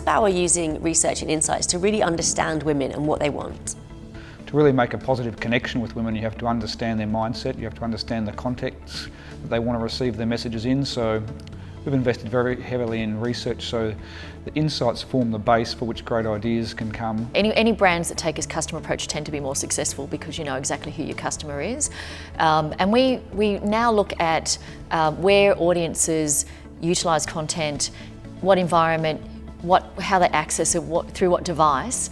Bauer using research and insights to really understand women and what they want? To really make a positive connection with women, you have to understand their mindset, you have to understand the context that they want to receive their messages in. So we've invested very heavily in research so the insights form the base for which great ideas can come. Any brands that take a customer approach tend to be more successful because you know exactly who your customer is. And we now look at where audiences utilise content, what environment, how they access it, through what device,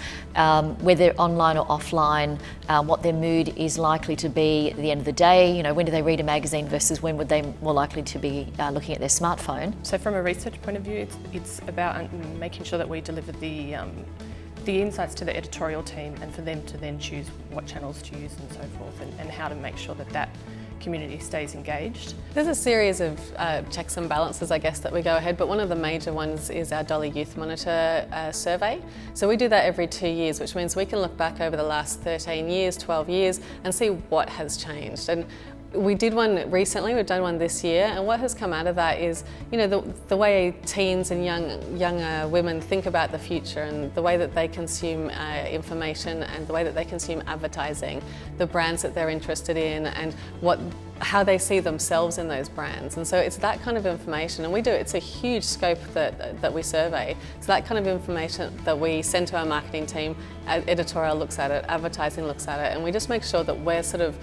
whether online or offline, what their mood is likely to be at the end of the day. You know, when do they read a magazine versus when would they more likely to be looking at their smartphone. So from a research point of view, it's about making sure that we deliver the insights to the editorial team and for them to then choose what channels to use and so forth, and how to make sure that community stays engaged. There's a series of checks and balances, I guess, that we go ahead, but one of the major ones is our Dolly Youth Monitor survey. So we do that every 2 years, which means we can look back over the last 13 years, 12 years and see what has changed. And we did one recently, we've done one this year, and what has come out of that is, you know, the way teens and younger women think about the future and the way that they consume information and the way that they consume advertising, the brands that they're interested in and how they see themselves in those brands. And so it's that kind of information, and it's a huge scope that we survey. It's that kind of information that we send to our marketing team, editorial looks at it, advertising looks at it, and we just make sure that we're sort of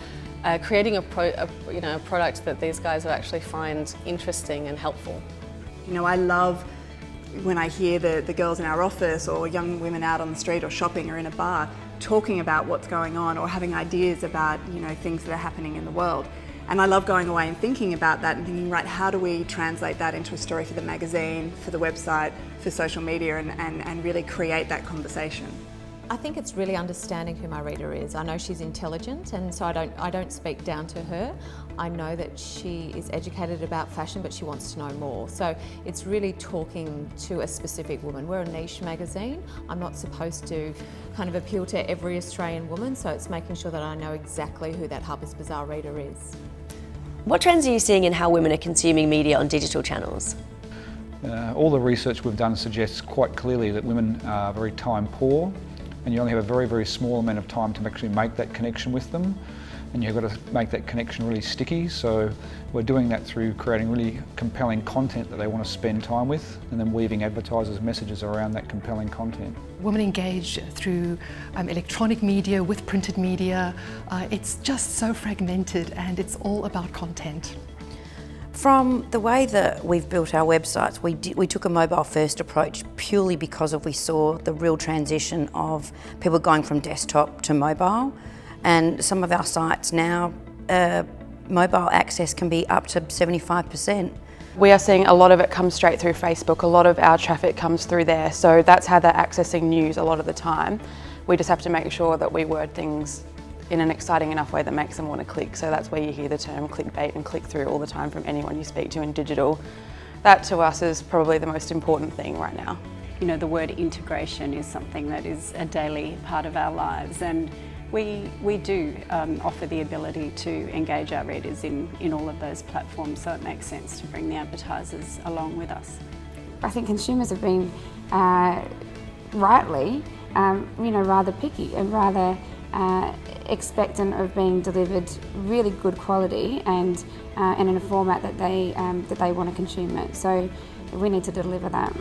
creating a product that these guys will actually find interesting and helpful. You know, I love when I hear the girls in our office or young women out on the street or shopping or in a bar talking about what's going on or having ideas about, you know, things that are happening in the world. And I love going away and thinking about that and thinking, right, how do we translate that into a story for the magazine, for the website, for social media, and really create that conversation. I think it's really understanding who my reader is. I know she's intelligent, and so I don't speak down to her. I know that she is educated about fashion, but she wants to know more. So it's really talking to a specific woman. We're a niche magazine. I'm not supposed to kind of appeal to every Australian woman, so it's making sure that I know exactly who that Harper's Bazaar reader is. What trends are you seeing in how women are consuming media on digital channels? All the research we've done suggests quite clearly that women are very time poor, and you only have a very, very small amount of time to actually make that connection with them, and you've got to make that connection really sticky. So we're doing that through creating really compelling content that they want to spend time with, and then weaving advertisers' messages around that compelling content. Women engage through electronic media with printed media. It's just so fragmented, and it's all about content. From the way that we've built our websites, we took a mobile-first approach purely because we saw the real transition of people going from desktop to mobile, and some of our sites now, mobile access can be up to 75%. We are seeing a lot of it come straight through Facebook. A lot of our traffic comes through there, so that's how they're accessing news a lot of the time. We just have to make sure that we word things in an exciting enough way that makes them want to click. So that's where you hear the term clickbait and click through all the time from anyone you speak to in digital. That to us is probably the most important thing right now. You know, the word integration is something that is a daily part of our lives, and we do offer the ability to engage our readers in all of those platforms, so it makes sense to bring the advertisers along with us. I think consumers have been rightly rather picky and rather expectant of being delivered really good quality and in a format that they want to consume it. So we need to deliver that.